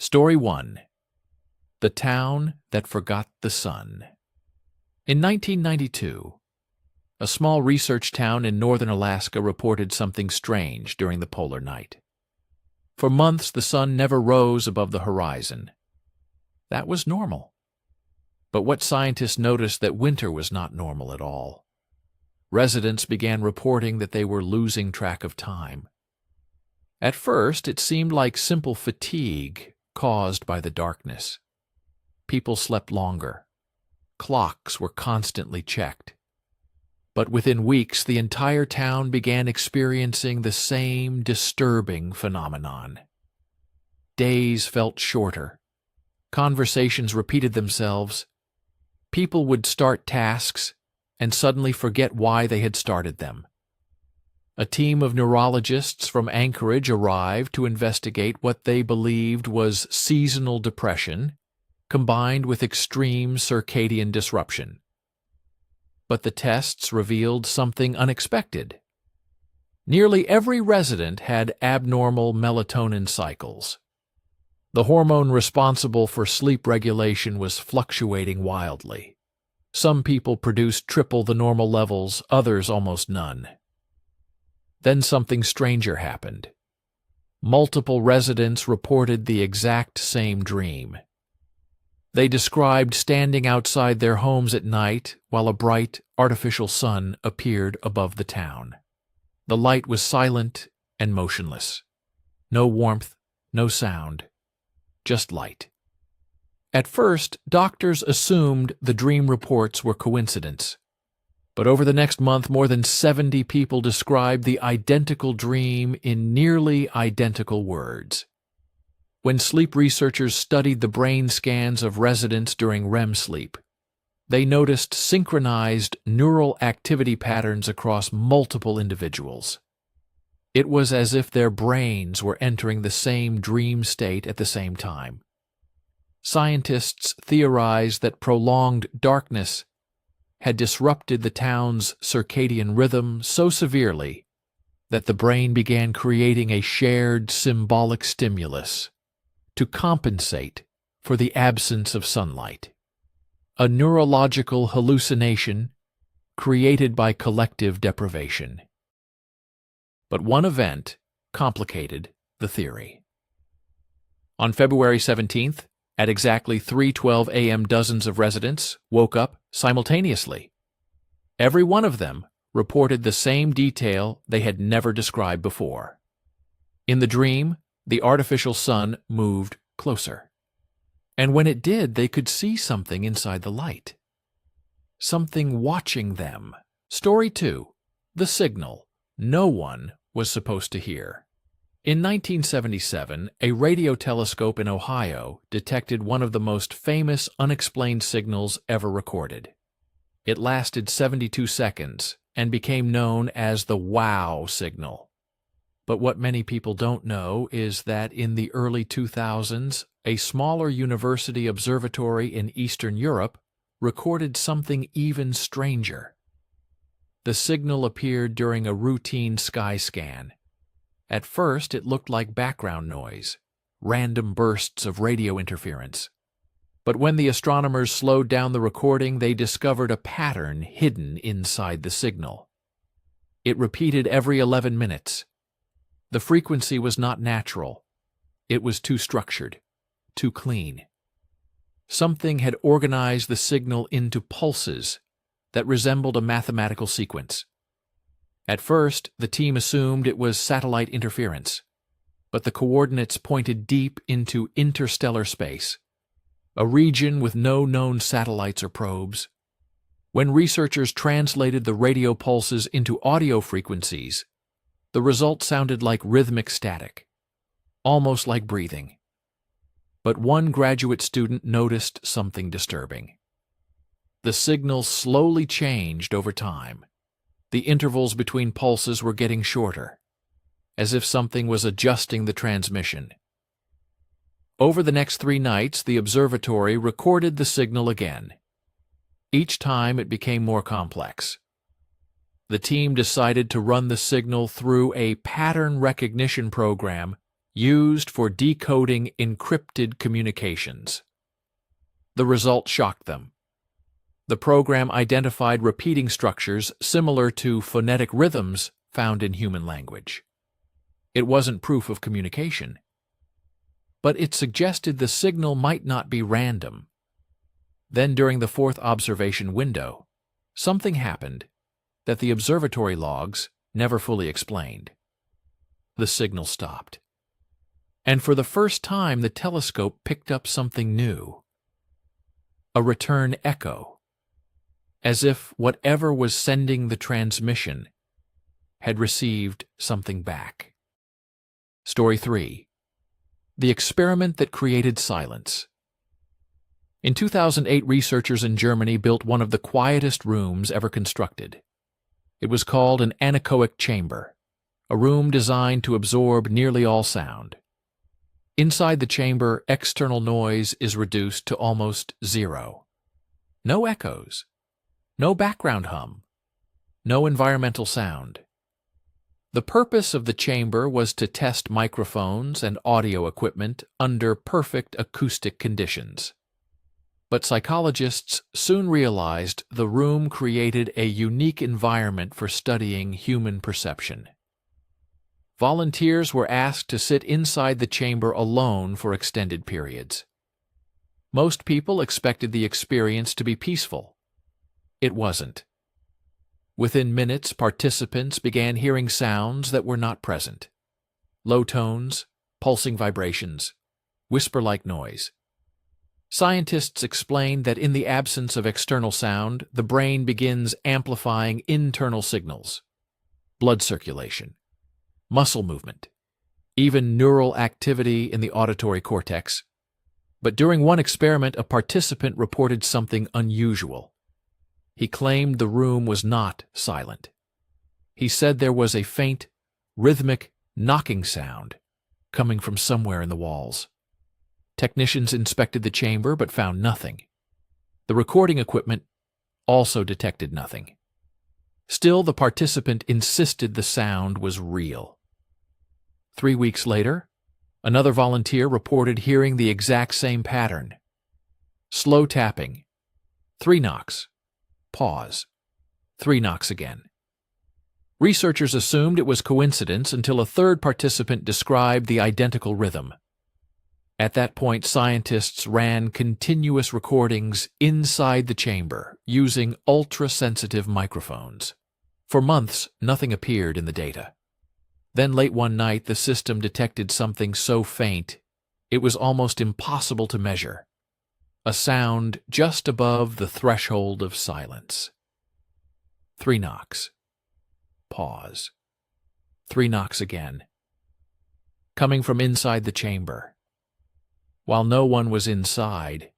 Story 1. The Town That Forgot the Sun. In 1992, a small research town in northern Alaska reported something strange during the polar night. For months, the sun never rose above the horizon. That was normal. But what scientists noticed that winter was not normal at all. Residents began reporting that they were losing track of time. At first, it seemed like simple fatigue caused by the darkness. People slept longer. Clocks were constantly checked. But within weeks, the entire town began experiencing the same disturbing phenomenon. Days felt shorter. Conversations repeated themselves. People would start tasks and suddenly forget why they had started them. A team of neurologists from Anchorage arrived to investigate what they believed was seasonal depression combined with extreme circadian disruption. But the tests revealed something unexpected. Nearly every resident had abnormal melatonin cycles. The hormone responsible for sleep regulation was fluctuating wildly. Some people produced triple the normal levels, others almost none. Then something stranger happened. Multiple residents reported the exact same dream. They described standing outside their homes at night while a bright, artificial sun appeared above the town. The light was silent and motionless. No warmth, no sound, just light. At first, doctors assumed the dream reports were coincidence. But over the next month, more than 70 people described the identical dream in nearly identical words. When sleep researchers studied the brain scans of residents during REM sleep, they noticed synchronized neural activity patterns across multiple individuals. It was as if their brains were entering the same dream state at the same time. Scientists theorized that prolonged darkness had disrupted the town's circadian rhythm so severely that the brain began creating a shared symbolic stimulus to compensate for the absence of sunlight. A neurological hallucination created by collective deprivation. But one event complicated the theory. On February 17th, at exactly 3:12 a.m., dozens of residents woke up simultaneously. Every one of them reported the same detail they had never described before. In the dream, the artificial sun moved closer. And when it did, they could see something inside the light. Something watching them. Story 2. The signal no one was supposed to hear. In 1977, a radio telescope in Ohio detected one of the most famous unexplained signals ever recorded. It lasted 72 seconds and became known as the wow signal. But what many people don't know is that in the early 2000s, a smaller university observatory in Eastern Europe recorded something even stranger. The signal appeared during a routine sky scan. At first, it looked like background noise, random bursts of radio interference. But when the astronomers slowed down the recording, they discovered a pattern hidden inside the signal. It repeated every 11 minutes. The frequency was not natural. It was too structured, too clean. Something had organized the signal into pulses that resembled a mathematical sequence. At first, the team assumed it was satellite interference, but the coordinates pointed deep into interstellar space, a region with no known satellites or probes. When researchers translated the radio pulses into audio frequencies, the result sounded like rhythmic static, almost like breathing. But one graduate student noticed something disturbing. The signal slowly changed over time. The intervals between pulses were getting shorter, as if something was adjusting the transmission. Over the next 3 nights, the observatory recorded the signal again. Each time it became more complex. The team decided to run the signal through a pattern recognition program used for decoding encrypted communications. The result shocked them. The program identified repeating structures similar to phonetic rhythms found in human language. It wasn't proof of communication, but it suggested the signal might not be random. Then, during the fourth observation window, something happened that the observatory logs never fully explained. The signal stopped. And for the first time, the telescope picked up something new. A return echo, as if whatever was sending the transmission had received something back. Story 3. The experiment that created silence. In 2008, researchers in Germany built one of the quietest rooms ever constructed. It was called an anechoic chamber, a room designed to absorb nearly all sound. Inside the chamber, external noise is reduced to almost zero. No echoes, no background hum, no environmental sound. The purpose of the chamber was to test microphones and audio equipment under perfect acoustic conditions. But psychologists soon realized the room created a unique environment for studying human perception. Volunteers were asked to sit inside the chamber alone for extended periods. Most people expected the experience to be peaceful. It wasn't. Within minutes, participants began hearing sounds that were not present. Low tones, pulsing vibrations, whisper-like noise. Scientists explained that in the absence of external sound, the brain begins amplifying internal signals, blood circulation, muscle movement, even neural activity in the auditory cortex. But during one experiment, a participant reported something unusual. He claimed the room was not silent. He said there was a faint, rhythmic knocking sound coming from somewhere in the walls. Technicians inspected the chamber but found nothing. The recording equipment also detected nothing. Still, the participant insisted the sound was real. 3 weeks later, another volunteer reported hearing the exact same pattern. Slow tapping. 3 knocks. Pause. 3 knocks again. Researchers assumed it was coincidence until a third participant described the identical rhythm. At that point, scientists ran continuous recordings inside the chamber using ultra-sensitive microphones. For months, nothing appeared in the data. Then late one night, the system detected something so faint it was almost impossible to measure. A sound just above the threshold of silence. 3 knocks. Pause. 3 knocks again. Coming from inside the chamber. While no one was inside,